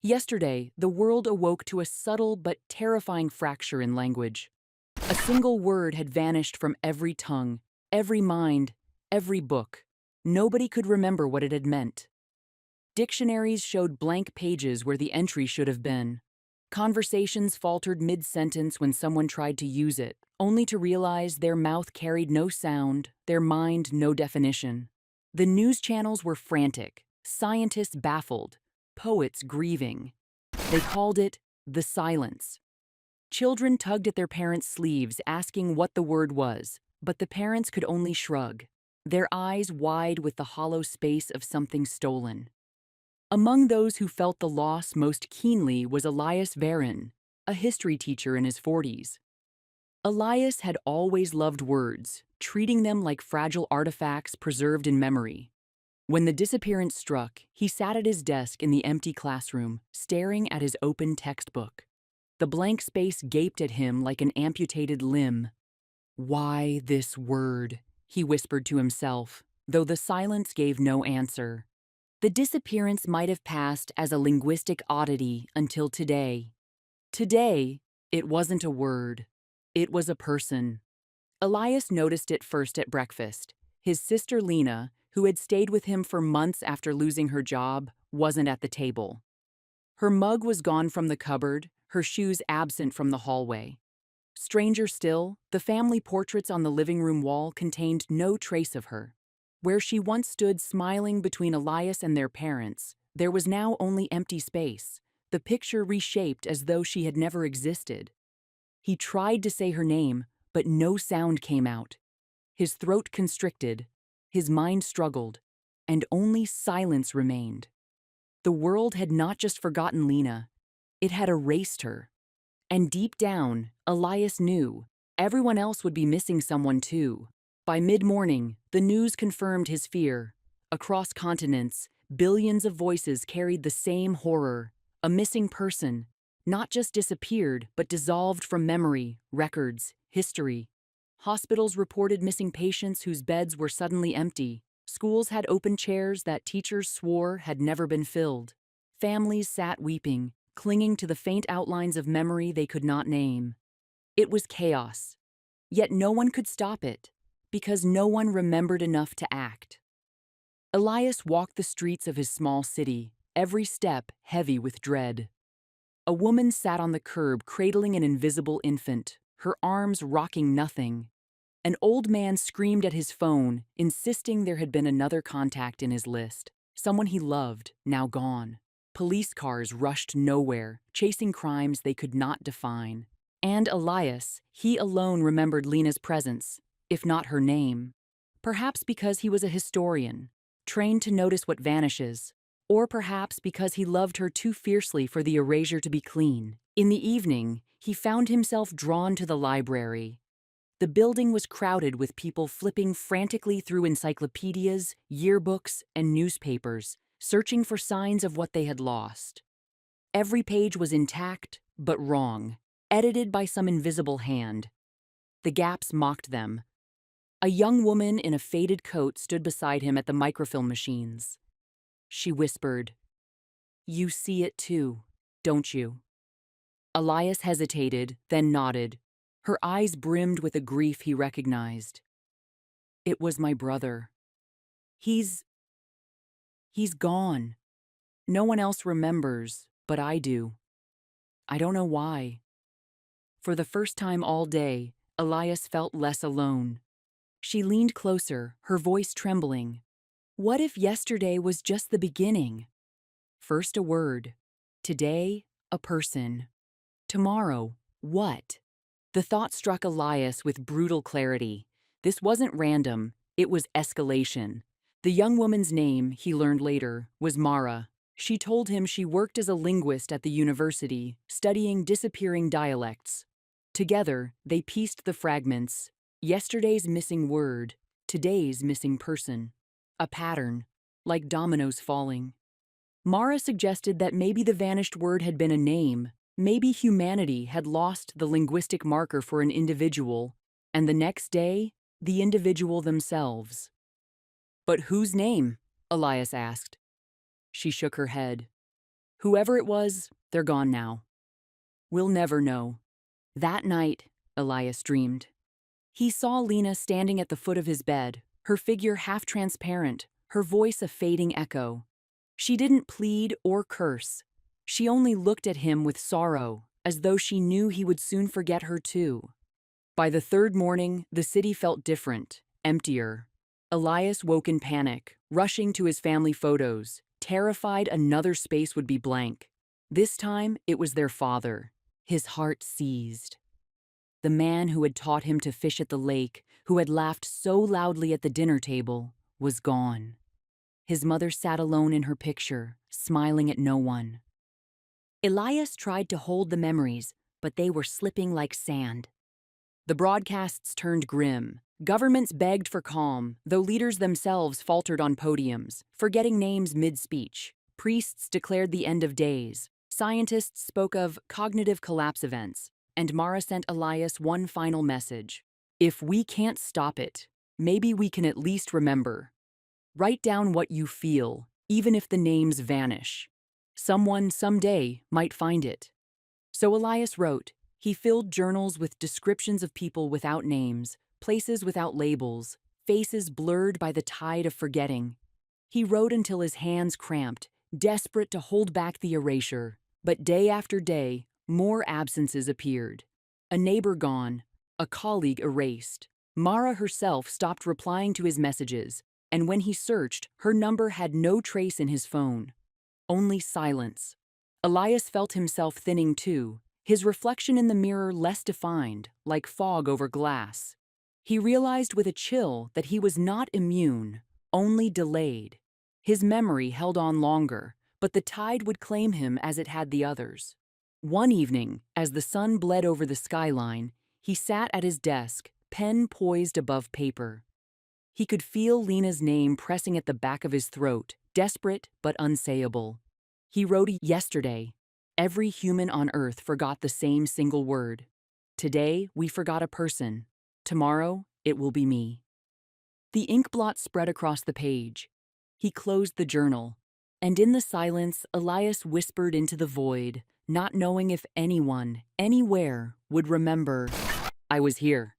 Yesterday, the world awoke to a subtle but terrifying fracture in language. A single word had vanished from every tongue, every mind, every book. Nobody could remember what it had meant. Dictionaries showed blank pages where the entry should have been. Conversations faltered mid-sentence when someone tried to use it, only to realize their mouth carried no sound, their mind no definition. The news channels were frantic, scientists baffled, poets grieving. They called it the silence. Children tugged at their parents' sleeves, asking what the word was, but the parents could only shrug, their eyes wide with the hollow space of something stolen. Among those who felt the loss most keenly was Elias Varon, a history teacher in his 40s. Elias had always loved words, treating them like fragile artifacts preserved in memory. When the disappearance struck, he sat at his desk in the empty classroom, staring at his open textbook. The blank space gaped at him like an amputated limb. "Why this word?" he whispered to himself, though the silence gave no answer. The disappearance might have passed as a linguistic oddity until today. Today, it wasn't a word. It was a person. Elias noticed it first at breakfast. His sister Lena, who had stayed with him for months after losing her job, wasn't at the table. Her mug was gone from the cupboard, her shoes absent from the hallway. Stranger still, the family portraits on the living room wall contained no trace of her. Where she once stood smiling between Elias and their parents, there was now only empty space, the picture reshaped as though she had never existed. He tried to say her name, but no sound came out. His throat constricted, his mind struggled, and only silence remained. The world had not just forgotten Lena, it had erased her. And deep down, Elias knew everyone else would be missing someone too. By mid-morning, the news confirmed his fear. Across continents, billions of voices carried the same horror. A missing person, not just disappeared, but dissolved from memory, records, history. Hospitals reported missing patients whose beds were suddenly empty. Schools had open chairs that teachers swore had never been filled. Families sat weeping, clinging to the faint outlines of memory they could not name. It was chaos. Yet no one could stop it, because no one remembered enough to act. Elias walked the streets of his small city, every step heavy with dread. A woman sat on the curb cradling an invisible infant, her arms rocking nothing. An old man screamed at his phone, insisting there had been another contact in his list, someone he loved, now gone. Police cars rushed nowhere, chasing crimes they could not define. And Elias, he alone remembered Lena's presence, if not her name. Perhaps because he was a historian, trained to notice what vanishes, or perhaps because he loved her too fiercely for the erasure to be clean. In the evening, he found himself drawn to the library. The building was crowded with people flipping frantically through encyclopedias, yearbooks, and newspapers, searching for signs of what they had lost. Every page was intact, but wrong, edited by some invisible hand. The gaps mocked them. A young woman in a faded coat stood beside him at the microfilm machines. She whispered, "You see it too, don't you?" Elias hesitated, then nodded. Her eyes brimmed with a grief he recognized. "It was my brother. He's gone. No one else remembers, but I do. I don't know why." For the first time all day, Elias felt less alone. She leaned closer, her voice trembling. What if yesterday was just the beginning? First a word. Today, a person. Tomorrow, what? The thought struck Elias with brutal clarity. This wasn't random, it was escalation. The young woman's name, he learned later, was Mara. She told him she worked as a linguist at the university, studying disappearing dialects. Together, they pieced the fragments. Yesterday's missing word, today's missing person. A pattern, like dominoes falling. Mara suggested that maybe the vanished word had been a name. Maybe humanity had lost the linguistic marker for an individual, and the next day, the individual themselves. "But whose name?" Elias asked. She shook her head. Whoever it was, they're gone now. We'll never know. That night, Elias dreamed. He saw Lena standing at the foot of his bed, her figure half transparent, her voice a fading echo. She didn't plead or curse. She only looked at him with sorrow, as though she knew he would soon forget her too. By the third morning, the city felt different, emptier. Elias woke in panic, rushing to his family photos, terrified another space would be blank. This time, it was their father. His heart seized. The man who had taught him to fish at the lake, who had laughed so loudly at the dinner table, was gone. His mother sat alone in her picture, smiling at no one. Elias tried to hold the memories, but they were slipping like sand. The broadcasts turned grim. Governments begged for calm, though leaders themselves faltered on podiums, forgetting names mid-speech. Priests declared the end of days. Scientists spoke of cognitive collapse events, and Mara sent Elias one final message. If we can't stop it, maybe we can at least remember. Write down what you feel, even if the names vanish. Someone someday might find it. So Elias wrote. He filled journals with descriptions of people without names, places without labels, faces blurred by the tide of forgetting. He wrote until his hands cramped, desperate to hold back the erasure. But day after day, more absences appeared. A neighbor gone, a colleague erased. Mara herself stopped replying to his messages, and when he searched, her number had no trace in his phone. Only silence. Elias felt himself thinning too, his reflection in the mirror less defined, like fog over glass. He realized with a chill that he was not immune, only delayed. His memory held on longer, but the tide would claim him as it had the others. One evening, as the sun bled over the skyline, he sat at his desk, pen poised above paper. He could feel Lena's name pressing at the back of his throat, desperate but unsayable. He wrote yesterday. Every human on Earth forgot the same single word. Today, we forgot a person. Tomorrow, it will be me. The ink blot spread across the page. He closed the journal, and in the silence, Elias whispered into the void, not knowing if anyone, anywhere, would remember. I was here.